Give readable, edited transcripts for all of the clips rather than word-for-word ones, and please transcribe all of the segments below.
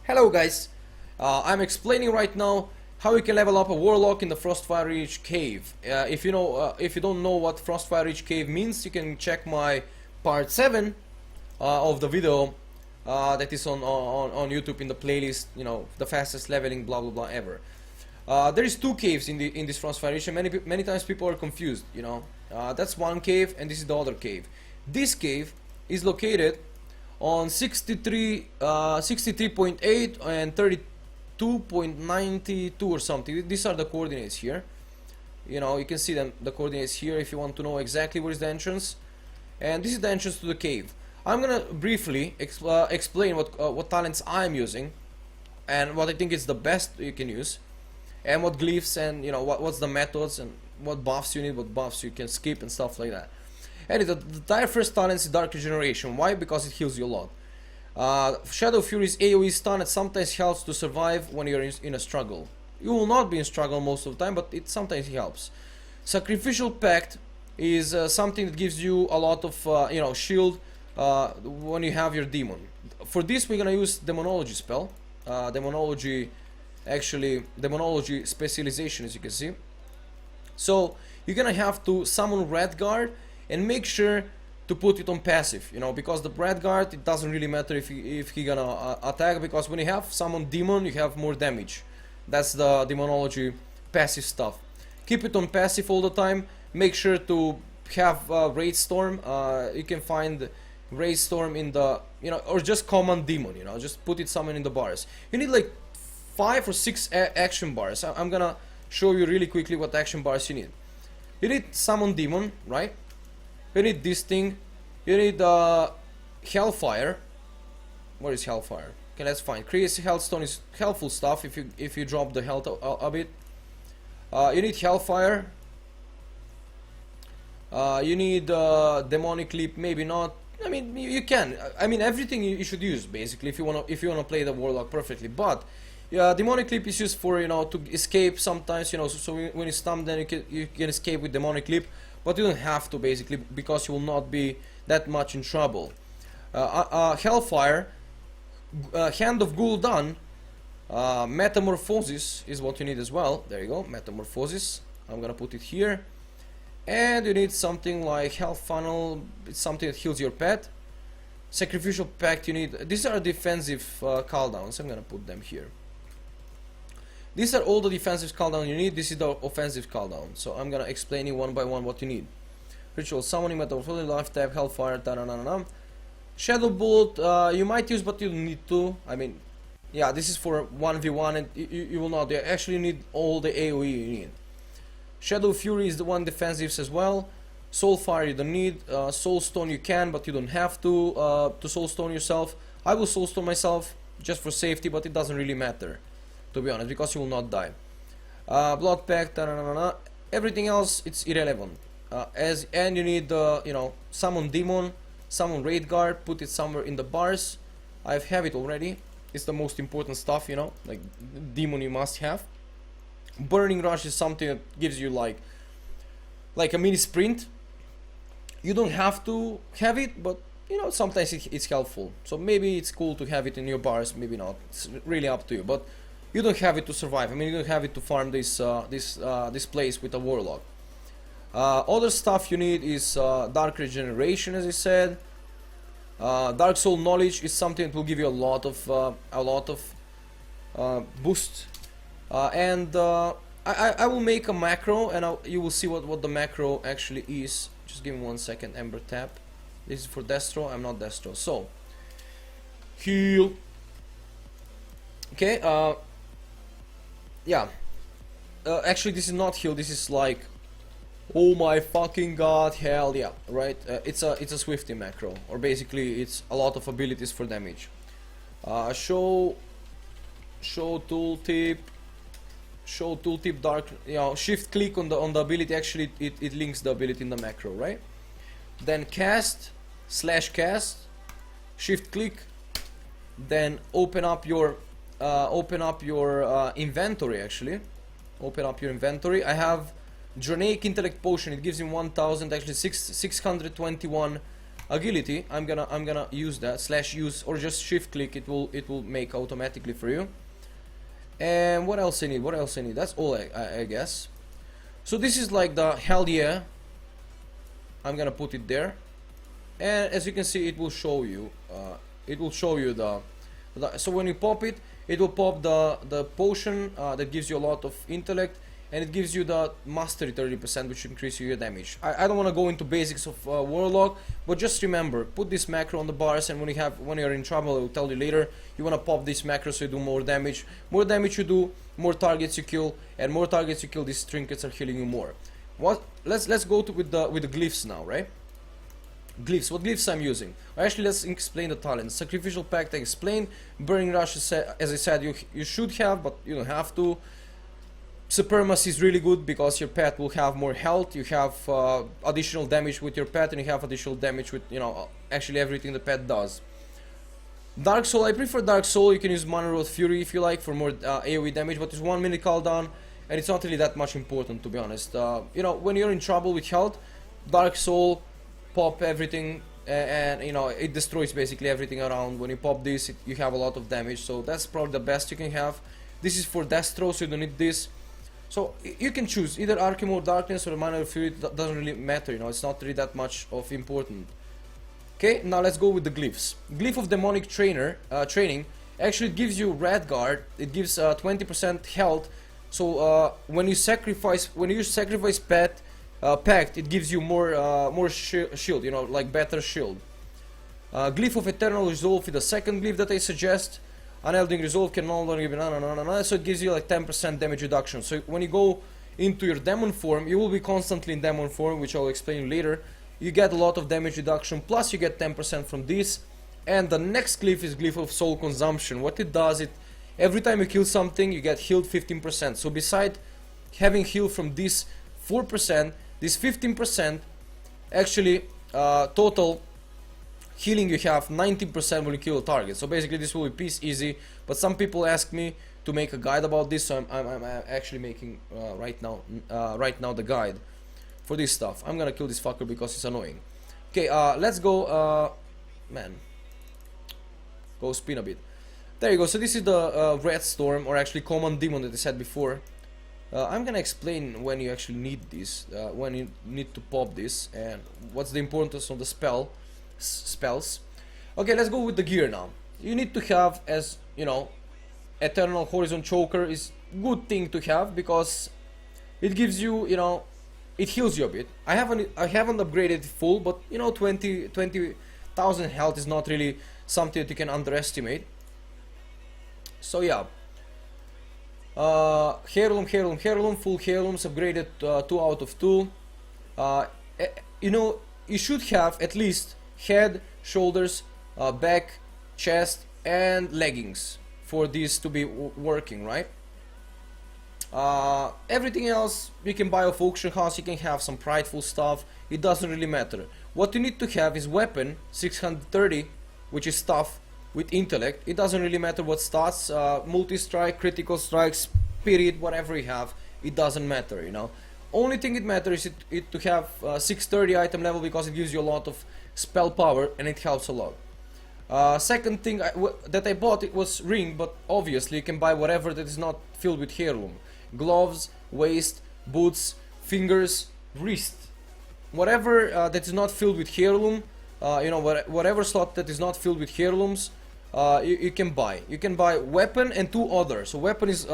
Hello guys, I'm explaining right now how you can level up a Warlock in the Frostfire Ridge Cave. If you don't know what Frostfire Ridge Cave means, you can check my part 7 of the video that is on YouTube in the playlist. You know, the fastest leveling blah blah blah ever. There is two caves in this Frostfire Ridge, and many times people are confused. You know, that's one cave and this is the other cave. This cave is located on 63.8 and 32.92 or something. These are the coordinates here. You know, you can see them, the coordinates here, if you want to know exactly where is the entrance. And this is the entrance to the cave. I'm gonna briefly explain what talents I'm using and what I think is the best you can use, and what glyphs and what's the methods and what buffs you need, what buffs you can skip and stuff like that. And the entire first talent is Dark Regeneration. Why? Because it heals you a lot. Shadow Fury's AoE stun, it sometimes helps to survive when you're in a struggle. You will not be in struggle most of the time, but it sometimes helps. Sacrificial Pact is something that gives you a lot of shield when you have your demon. For this we're gonna use Demonology spell. Demonology specialization, as you can see. So you're gonna have to summon Redguard and make sure to put it on passive, because the Redguard, it doesn't really matter if he gonna attack, because when you have summon demon, you have more damage. That's the Demonology passive stuff. Keep it on passive all the time. Make sure to have Raid Storm. You can find Raid Storm in the, or just common demon, just put it summon in the bars. You need like 5 or 6 action bars. I'm gonna show you really quickly what action bars you need. You need summon demon, right? You need this thing. You need Hellfire. Where is Hellfire? Okay, that's fine. Crazy Hellstone is helpful stuff if you drop the health a bit. You need Hellfire. You need Demonic Leap. Maybe not. I mean, you can. I mean, everything you should use basically if you wanna play the Warlock perfectly. But Demonic Leap is used for to escape sometimes. So when you stump, then you can escape with Demonic Leap. But you don't have to, basically, because you will not be that much in trouble. Hellfire, Hand of Gul'dan, Metamorphosis is what you need as well. There you go, Metamorphosis. I'm gonna put it here. And you need something like Hell Funnel. It's something that heals your pet. Sacrificial Pact you need. These are defensive cooldowns. I'm gonna put them here. These are all the defensive cooldown you need. This is the offensive cooldown. So I'm gonna explain you one by one what you need. Ritual Summoning, Metamorphosis, Life Tap, Hellfire, ta-da-na-na-na. Shadow Bolt you might use, but you don't need to. I mean, yeah, this is for 1v1 and you will not. You actually need all the AoE you need. Shadow Fury is the one defensive as well. Soulfire you don't need. Soulstone you can, but you don't have to Soulstone yourself. I will Soulstone myself just for safety, but it doesn't really matter, to be honest, because you will not die. Blood Pact, everything else it's irrelevant. And you need summon demon, summon Raid Guard, put it somewhere in the bars. I have it already. It's the most important stuff, like demon you must have. Burning Rush is something that gives you like a mini sprint. You don't have to have it, but sometimes it's helpful. So maybe it's cool to have it in your bars, maybe not. It's really up to you. But you don't have it to survive. I mean, you don't have it to farm this place with a Warlock. Other stuff you need is Dark Regeneration, as I said. Dark Soul Knowledge is something that will give you a lot of boost. And I will make a macro, and you will see what the macro actually is. Just give me 1 second. Ember Tap. This is for Destro. I'm not Destro. So heal. Okay. Yeah, actually this is not heal, this is like, oh my fucking god, hell yeah, right? It's a Swifty macro, or basically it's a lot of abilities for damage. Show tooltip, dark, shift click on the ability, actually it links the ability in the macro, right? Then cast, /cast, shift click, then open up your inventory. Actually, open up your inventory. I have Draenic Intellect Potion. It gives him 1000, actually 621 agility. I'm gonna use that /use or just shift click. It will make automatically for you. And what else I need? What else I need? That's all I guess. So this is like the hell yeah. I'm gonna put it there, and as you can see, it will show you. So when you pop it, it will pop the potion that gives you a lot of intellect, and it gives you the mastery 30%, which increases your damage. I don't want to go into basics of Warlock, but just remember, put this macro on the bars, and when you're in trouble, I will tell you later, you want to pop this macro so you do more damage. More damage you do, more targets you kill, and more targets you kill, these trinkets are healing you more. Let's go with the glyphs now, right? Glyphs. What glyphs I'm using? Actually, let's explain the talents. Sacrificial Pact I explained. Burning Rush, as I said, you should have, but you don't have to. Supremacy is really good because your pet will have more health. You have additional damage with your pet, and you have additional damage with actually everything the pet does. Dark Soul. I prefer Dark Soul. You can use Mana Road Fury if you like for more AoE damage, but it's 1 minute cooldown, and it's not really that much important, to be honest. When you're in trouble with health, Dark Soul, pop everything, and it destroys basically everything around. When you pop this, you have a lot of damage, so that's probably the best you can have. This is for death throw, so you don't need this. So you can choose either Arcane or Darkness or Mana of Fury. It doesn't really matter, it's not really that much of important. Okay, now let's go with the glyphs. Glyph of Demonic Training. Actually, it gives you Redguard. It gives 20% health. So when you use sacrifice pact, it gives you more shield, like better shield. Glyph of Eternal Resolve is the second glyph that I suggest. Unyielding Resolve can no longer be so it gives you like 10% damage reduction. So when you go into your demon form, you will be constantly in demon form, which I'll explain later. You get a lot of damage reduction, plus you get 10% from this. And the next glyph is Glyph of Soul Consumption. What it does, every time you kill something, you get healed 15%. So beside having healed from this 4%, this 15% actually total healing you have 19% when you kill a target. So basically this will be piece easy, but some people ask me to make a guide about this, so I'm actually making right now the guide for this stuff. I'm gonna kill this fucker because it's annoying. Okay, let's go, man, go spin a bit. There you go. So this is the Red Storm, or actually Common Demon that I said before. I'm gonna explain when you actually need this, when you need to pop this, and what's the importance of the spells. Okay, let's go with the gear now. You need to have, as Eternal Horizon Choker is good thing to have because it gives you, it heals you a bit. I haven't upgraded full, but 20,000 health is not really something that you can underestimate. So yeah. Heirloom, full heirlooms, upgraded 2 out of 2. You should have at least head, shoulders, back, chest, and leggings for this to be working, right? Everything else you can buy off auction house. You can have some prideful stuff. It doesn't really matter. What you need to have is weapon 630, which is stuff with intellect. It doesn't really matter what stats, multi-strike, critical strike, spirit, whatever you have, it doesn't matter, Only thing it matters is to have 630 item level because it gives you a lot of spell power and it helps a lot. Second thing that I bought, it was ring, but obviously you can buy whatever that is not filled with heirloom. Gloves, waist, boots, fingers, wrist. Whatever that is not filled with heirloom, whatever slot that is not filled with heirlooms, you can buy. You can buy weapon and 2 others. So weapon is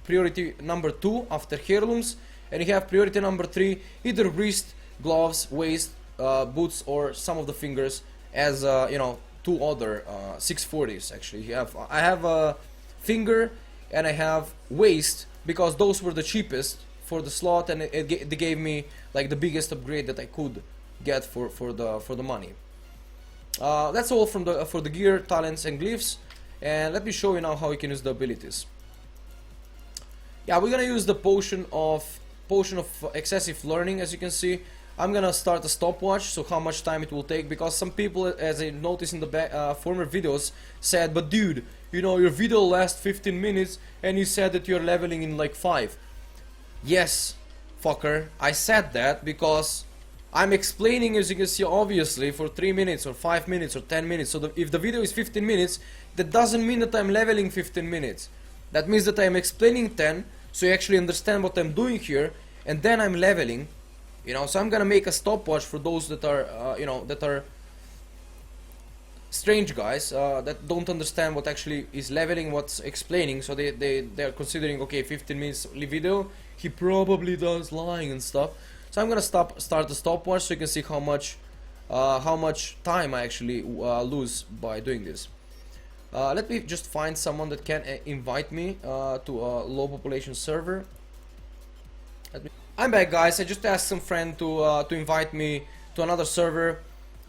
priority number 2 after heirlooms, and you have priority number 3, either wrist, gloves, waist, boots, or some of the fingers as 2 other 640s. Actually, I have a finger and I have waist because those were the cheapest for the slot, and they gave me like the biggest upgrade that I could get for the money. That's all from for the gear, talents, and glyphs. And let me show you now how you can use the abilities. Yeah, we're gonna use the potion of excessive learning. As you can see, I'm gonna start a stopwatch, so how much time it will take, because some people, as I noticed in the former videos, said, but dude, your video lasts 15 minutes and you said that you're leveling in like 5. Yes, fucker, I said that because I'm explaining, as you can see, obviously for 3 minutes or 5 minutes or 10 minutes. So if the video is 15 minutes, that doesn't mean that I'm leveling 15 minutes. That means that I'm explaining 10, so you actually understand what I'm doing here, and then I'm leveling. You know, so I'm gonna make a stopwatch for those that are, you know, that are strange guys, that don't understand what actually is leveling, what's explaining. So they're considering, okay, 15 minutes video, he probably does lying and stuff. So I'm gonna start the stopwatch so you can see how much time I actually lose by doing this. Let me just find someone that can invite me to a low population server. I'm back, guys. I just asked some friend to invite me to another server,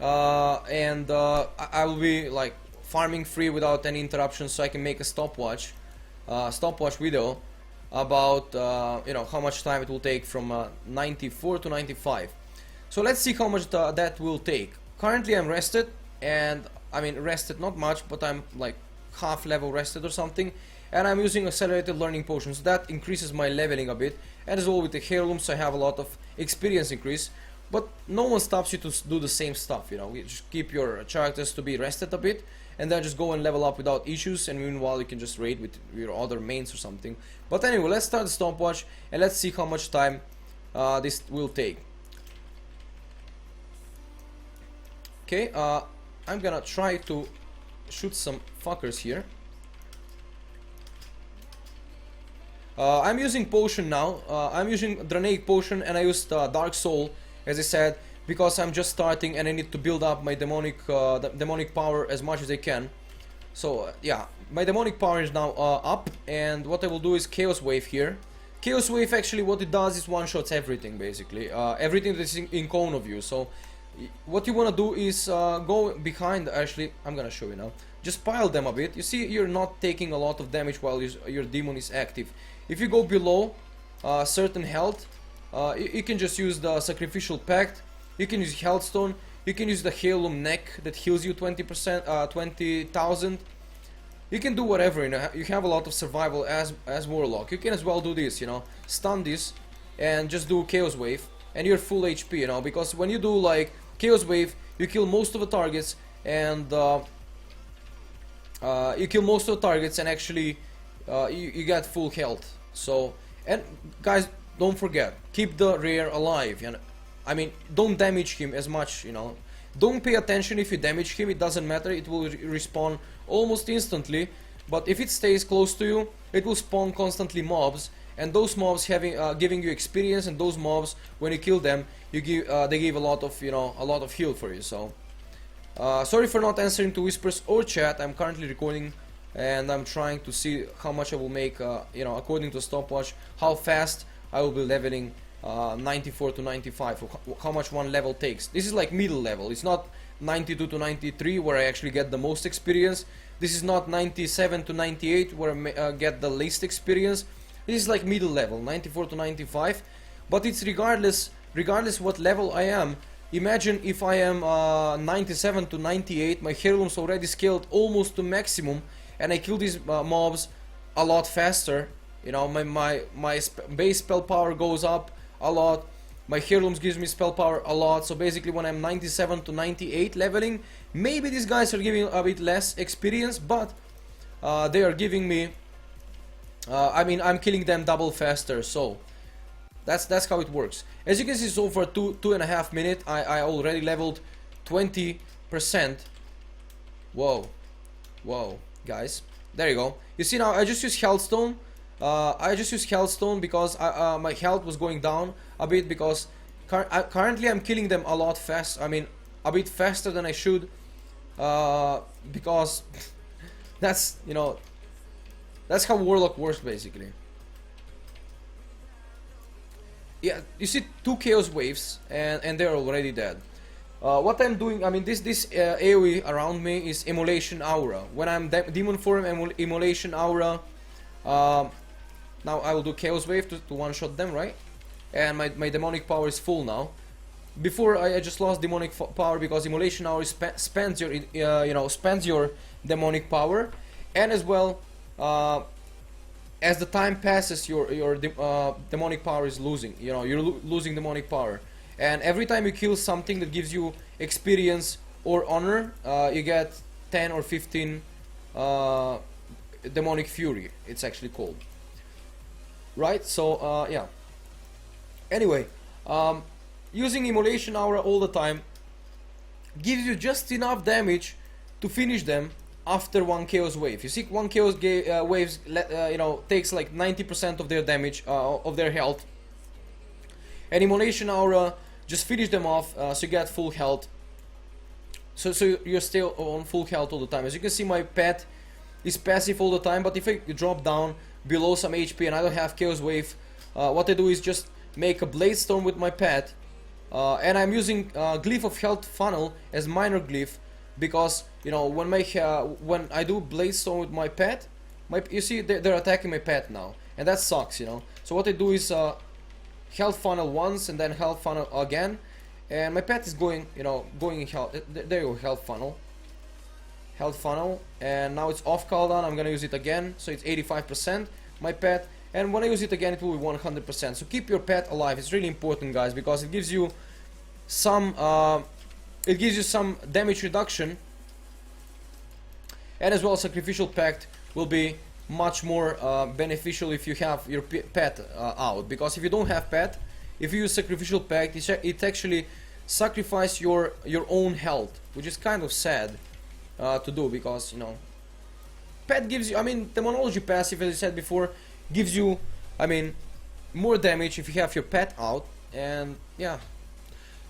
and I will be like farming free without any interruptions, so I can make a stopwatch video about you know, how much time it will take from 94 to 95. So let's see how much that will take. Currently I'm rested, and I mean rested not much, but I'm like half level rested or something, and I'm using accelerated learning potions. That increases my leveling a bit, and as well with the heirlooms I have a lot of experience increase. But no one stops you to do the same stuff, you know. You just keep your characters to be rested a bit, and then just go and level up without issues, and meanwhile you can just raid with your other mains or something. But anyway, let's start the stopwatch and let's see how much time this will take. Okay, I'm gonna try to shoot some fuckers here. I'm using potion now. I'm using Draenic potion, and I used Dark Soul, as I said, because I'm just starting and I need to build up my demonic power as much as I can. So yeah, my demonic power is now up, and what I will do is Chaos Wave here. Chaos Wave, actually what it does is one-shots everything, basically. Everything that is in cone of you. So what you want to do is go behind. Actually, I'm gonna show you now. Just pile them a bit. You see, you're not taking a lot of damage while your demon is active. If you go below certain health, you can just use the Sacrificial Pact. You can use Healthstone. You can use the Heirloom Neck that heals you 20%, 20,000. You can do whatever, you know. You have a lot of survival as Warlock. You can as well do this, you know, stun this and just do Chaos Wave, and you're full HP, you know, because when you do like Chaos Wave, you kill most of the targets, and actually you get full health. So, and guys, don't forget, keep the rear alive. You know, I mean, don't damage him as much, you know. Don't pay attention if you damage him, it doesn't matter, it will respawn almost instantly. But if it stays close to you, it will spawn constantly mobs, and those mobs giving you experience, and those mobs, when you kill them, they give a lot of, you know, a lot of heal for you. So sorry for not answering to whispers or chat. I'm currently recording, and I'm trying to see how much I will make, you know, according to stopwatch, how fast I will be leveling 94 to 95, how much one level takes. This is like middle level. It's not 92 to 93 where I actually get the most experience. This is not 97 to 98 where I get the least experience. This is like middle level, 94 to 95. But it's regardless what level I am. Imagine if I am 97 to 98, my heirlooms already scaled almost to maximum, and I kill these mobs a lot faster. You know, my base spell power goes up a lot. My heirlooms gives me spell power a lot. So basically when I'm 97 to 98 leveling, maybe these guys are giving a bit less experience, but they are giving me, I mean, I'm killing them double faster. So that's how it works. As you can see, so for 2.5 minutes I already leveled 20%. Whoa, guys, there you go. You see, now I just use Healthstone. Because my health was going down a bit, because currently I'm killing them a lot fast. I mean, a bit faster than I should, because that's, you know, that's how Warlock works basically. Yeah, you see 2 Chaos Waves, and they're already dead. What I'm doing, I mean, this AoE around me is Immolation Aura. When I'm Demon Form, Immolation Aura. Now I will do Chaos Wave to one-shot them, right? And my demonic power is full now. Before I just lost demonic power because Immolation Hour spends your demonic power, and as well as the time passes, your demonic power is losing. You know, you're losing demonic power, and every time you kill something that gives you experience or honor, you get 10 or 15 demonic fury, it's actually called, right? So yeah, anyway, using immolation aura all the time gives you just enough damage to finish them after one chaos wave. You see, one chaos waves you know, takes like 90% of their damage, of their health, and immolation aura just finish them off, so you get full health. So you're still on full health all the time. As you can see, my pet is passive all the time, but if I drop down below some HP and I don't have chaos wave, what I do is just make a blade storm with my pet, and I'm using Glyph of Health Funnel as minor glyph, because you know, when I do blade storm with my pet, you see they're attacking my pet now, and that sucks, you know. So what I do is Health Funnel once and then Health Funnel again, and my pet is going, you know, going in health. There you go, Health Funnel, and now it's off cooldown. I'm gonna use it again, so it's 85% my pet, and when I use it again it will be 100%. So keep your pet alive. It's really important, guys, because it gives you some damage reduction, and as well Sacrificial Pact will be much more beneficial if you have your pet out, because if you don't have pet, if you use Sacrificial Pact, it actually sacrifices your own health, which is kind of sad to do, because you know, pet gives you, I mean, demonology passive, as I said before, gives you, I mean, more damage if you have your pet out. And yeah,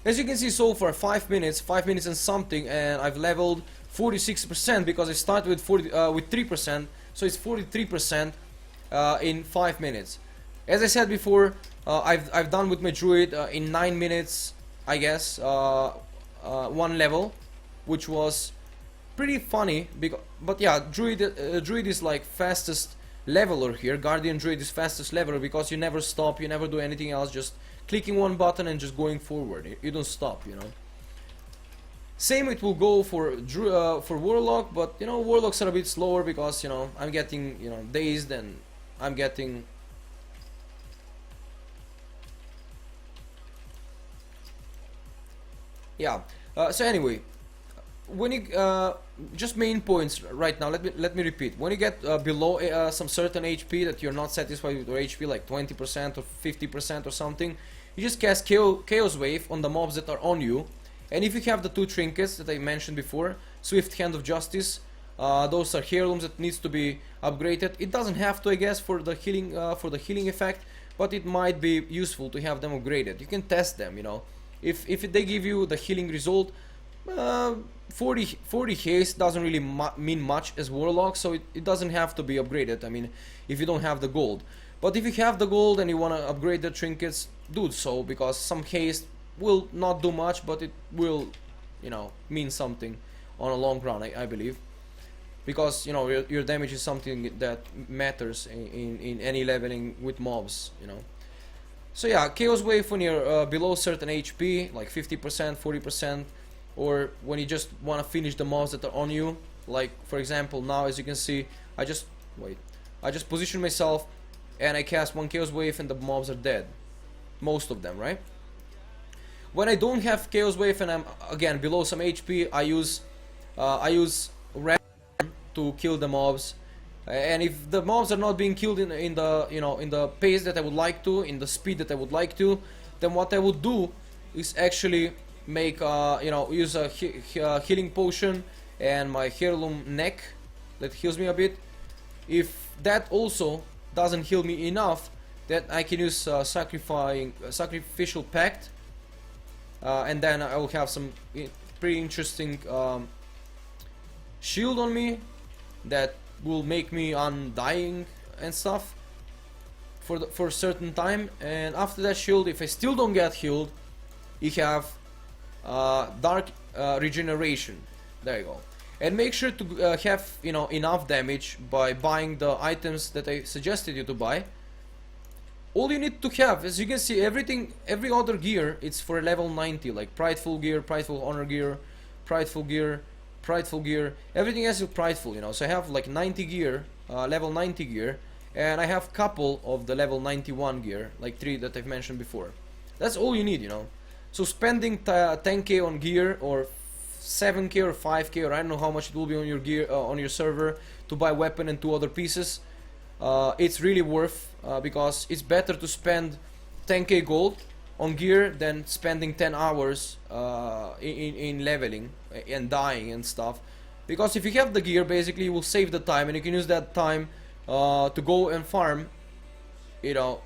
as you can see, so far 5 minutes and something, and I've leveled 46%, because I started with 3%, so it's 43% in 5 minutes. As I said before, I've done with my druid in 9 minutes, I guess, one level, which was pretty funny, but yeah, druid is like fastest leveler here. Guardian druid is fastest leveler, because you never stop, you never do anything else, just clicking one button and just going forward. You don't stop, you know. Same it will go for Warlock, but you know, Warlocks are a bit slower, because you know, I'm getting, you know, dazed, and I'm getting yeah. So anyway, when you just main points right now, let me repeat. When you get below some certain HP that you're not satisfied with your HP, like 20% or 50% or something, you just cast Chaos Wave on the mobs that are on you. And if you have the two trinkets that I mentioned before, Swift Hand of Justice, those are heirlooms that needs to be upgraded. It doesn't have to, I guess, for the healing effect, but it might be useful to have them upgraded. You can test them, you know. If they give you the healing result, 40 haste doesn't really mean much as Warlock, so it doesn't have to be upgraded. I mean, if you don't have the gold. But if you have the gold and you want to upgrade the trinkets, do so, because some haste will not do much, but it will, you know, mean something on a long run, I believe, because you know, your damage is something that matters in any leveling with mobs, you know. So yeah, Chaos Wave when you're below certain HP, like 50%, 40%, or when you just want to finish the mobs that are on you. Like for example, now as you can see, I just position myself and I cast one Chaos Wave and the mobs are dead, most of them, right? When I don't have Chaos Wave and I'm again below some HP, I use Ram to kill the mobs. And if the mobs are not being killed in the pace that I would like to, in the speed that I would like to, then what I would do is actually make use a healing potion and my heirloom neck that heals me a bit. If that also doesn't heal me enough, then I can use Sacrificial Pact. And then I will have some pretty interesting shield on me that will make me undying and stuff for a certain time. And after that shield, if I still don't get healed, you have dark regeneration. There you go. And make sure to have enough damage by buying the items that I suggested you to buy. All you need to have, as you can see, every other gear, it's for level 90, like Prideful gear, Prideful honor gear, Prideful gear, Prideful gear, everything else is Prideful, you know. So I have like 90 gear, level 90 gear, and I have couple of the level 91 gear, like 3 that I've mentioned before. That's all you need, you know. So spending 10k on gear, or 7k or 5k, or I don't know how much it will be on your gear, on your server, to buy weapon and 2 other pieces, it's really worth, because it's better to spend 10k gold on gear than spending 10 hours in leveling and dying and stuff. Because if you have the gear, basically you will save the time, and you can use that time to go and farm, you know,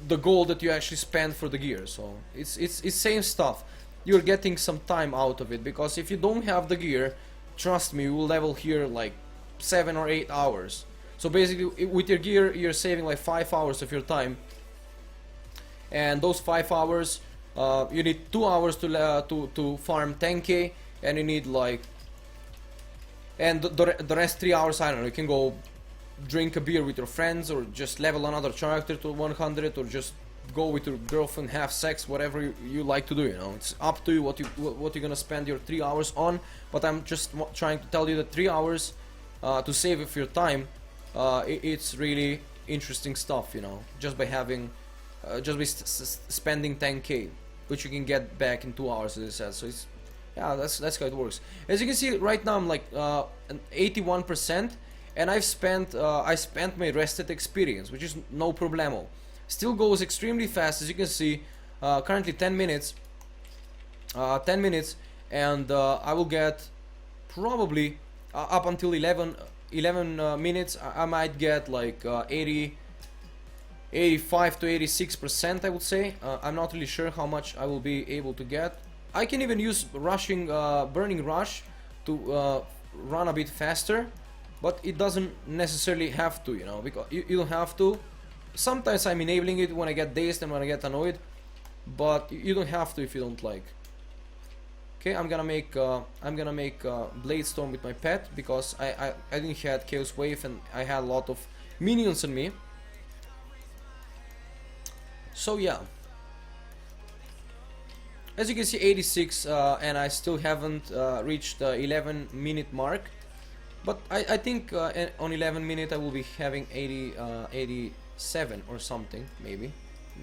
the gold that you actually spend for the gear. So it's same stuff. You're getting some time out of it, because if you don't have the gear, trust me, you will level here like 7 or 8 hours. So basically with your gear you're saving like 5 hours of your time, and those 5 hours you need 2 hours to farm 10k, and you need like, and the rest 3 hours, I don't know, you can go drink a beer with your friends, or just level another character to 100, or just go with your girlfriend, have sex, whatever you like to do, you know. It's up to you what you're gonna spend your 3 hours on. But I'm just trying to tell you that 3 hours to save of your time, it's really interesting stuff, you know, just by having just by spending 10k, which you can get back in 2 hours, as I said. So it's, yeah, that's how it works. As you can see right now I'm like an 81%, and I spent my rested experience, which is no problemo. Still goes extremely fast, as you can see. Currently 10 minutes, and I will get probably up until 11 minutes. I might get like 85 to 86%, I would say. I'm not really sure how much I will be able to get. I can even use burning rush to run a bit faster, but it doesn't necessarily have to, you know, because you don't have to. Sometimes I'm enabling it when I get dazed and when I get annoyed, but you don't have to if you don't like. Okay, I'm gonna make Blade Storm with my pet, because I didn't have Chaos Wave and I had a lot of minions on me. So yeah, as you can see 86, and I still haven't reached the 11-minute mark, but I think on 11 minute I will be having 87 or something, maybe.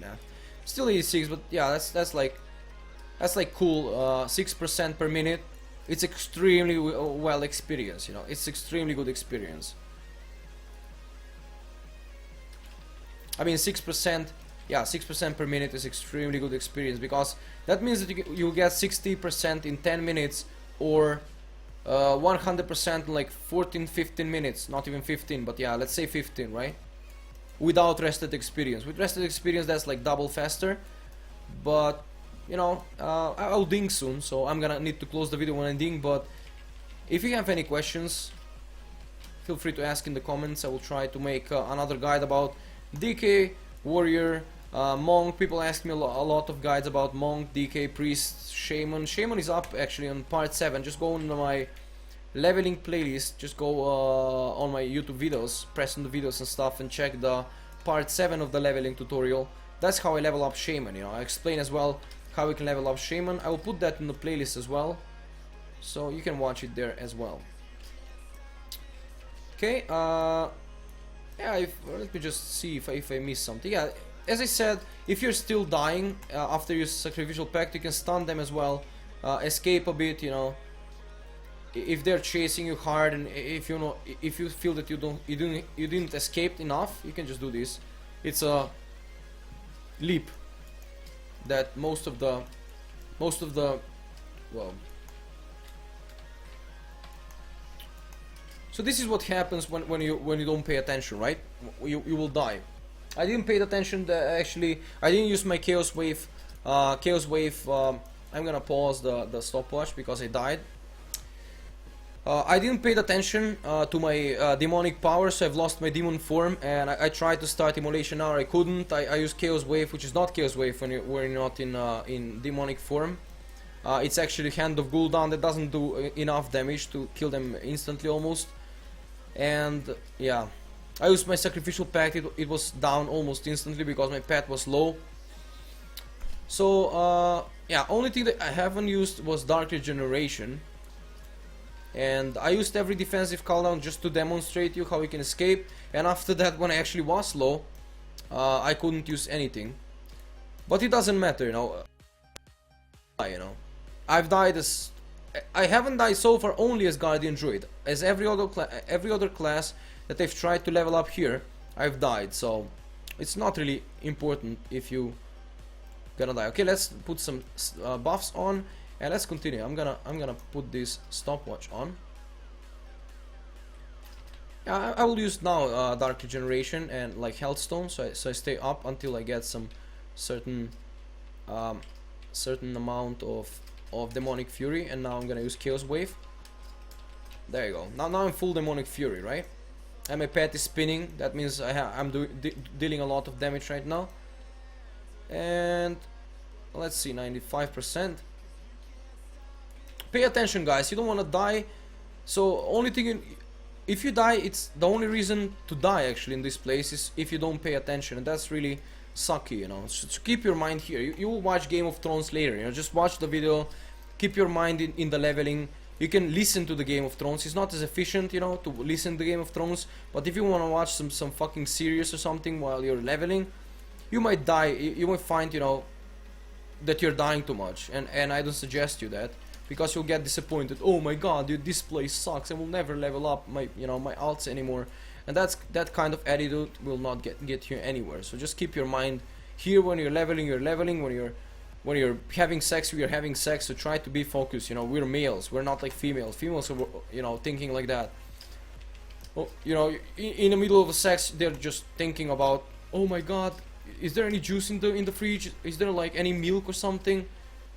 Nah, still 86, but yeah, that's like cool. 6% per minute. It's extremely well experienced, you know. It's extremely good experience. I mean 6%. Yeah, 6% per minute is extremely good experience, because that means that you get 60% in 10 minutes, or 100% in like 14-15 minutes. Not even 15, but yeah, let's say 15, right? Without rested experience. With rested experience, that's like double faster. But you know, I'll ding soon, so I'm gonna need to close the video when I ding. But if you have any questions, feel free to ask in the comments. I will try to make another guide about DK, Warrior, Monk. People ask me a lot of guides about Monk, DK, Priest, Shaman. Shaman is up actually on part 7. Just go on my leveling playlist, just go on my YouTube videos, press on the videos and stuff, and check the part 7 of the leveling tutorial. That's how I level up Shaman, you know. I explain as well how we can level up Shaman. I will put that in the playlist as well, so you can watch it there as well. Okay, yeah, let me just see if I missed something. Yeah, as I said, if you're still dying after your sacrificial pact, you can stun them as well, escape a bit, you know. If they're chasing you hard, and if you feel that you didn't escape enough, you can just do this. It's a leap that most of the well. So this is what happens when you don't pay attention, right? You will die. I didn't pay attention. Actually, I didn't use my Chaos Wave. I'm gonna pause the stopwatch because I died. I didn't pay attention to my demonic power, so I've lost my demon form, and I tried to start Immolation Hour. I couldn't. I used Chaos Wave, which is not Chaos Wave when you're not in demonic form. It's actually Hand of Gul'dan that doesn't do enough damage to kill them instantly almost. And yeah, I used my Sacrificial Pact. It was down almost instantly because my pet was low. So yeah, only thing that I haven't used was Dark Regeneration. And I used every defensive cooldown just to demonstrate you how you can escape. And after that, when I actually was low, I couldn't use anything. But it doesn't matter, you know. you know. I've died as I haven't died so far only as Guardian Druid. As every other class that I've tried to level up here, I've died. So it's not really important if you gonna die. Okay, let's put some buffs on and let's continue. I'm gonna put this stopwatch on. I will use now Dark Regeneration and like Health Stone, so I stay up until I get some certain amount of Demonic Fury, and now I'm gonna use Chaos Wave. There you go. Now I'm full Demonic Fury, right? And my pet is spinning. That means I'm dealing a lot of damage right now. And let's see, 95%. Pay attention, guys. You don't want to die. So only thing if you die, it's the only reason to die actually in this place is if you don't pay attention, and that's really sucky, you know. So keep your mind here. You will watch Game of Thrones later, you know. Just watch the video. Keep your mind in the leveling. You can listen to the Game of Thrones. It's not as efficient, you know, to listen to the Game of Thrones. But if you want to watch some fucking series or something while you're leveling, you might die. You might find, you know, that you're dying too much, and I don't suggest you that, because you'll get disappointed. Oh my god, dude, this place sucks. I will never level up my alts anymore. And that kind of attitude will not get you anywhere. So just keep your mind here. When you're leveling, you're leveling. When you're having sex, we are having sex. So try to be focused. You know, we're males. We're not like females. Females are, you know, thinking like that. Well, you know, in the middle of a sex, they're just thinking about, oh my god, is there any juice in the fridge? Is there like any milk or something?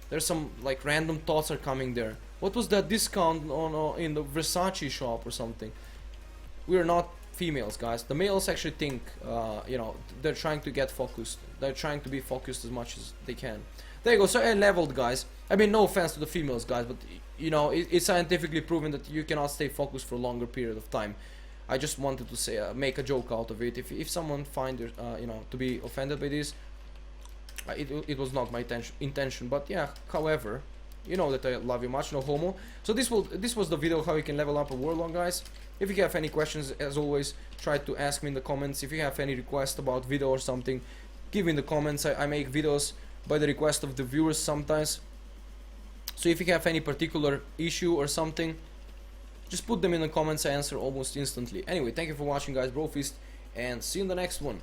There's some like random thoughts are coming there. What was that discount on in the Versace shop or something? We're not females, guys. The males actually think, you know, they're trying to get focused. They're trying to be focused as much as they can. There you go. So I leveled, guys. I mean, no offense to the females, guys, but you know, it's scientifically proven that you cannot stay focused for a longer period of time. I just wanted to say, make a joke out of it. If someone find you know, to be offended by this, it was not my intention. But yeah, however, you know that I love you much, no homo. So this was the video how you can level up a Warlock, guys. If you have any questions, as always, try to ask me in the comments. If you have any request about video or something, give me in the comments. I make videos by the request of the viewers sometimes. So if you have any particular issue or something, just put them in the comments. I answer almost instantly. Anyway, thank you for watching, guys. Brofist, and see you in the next one.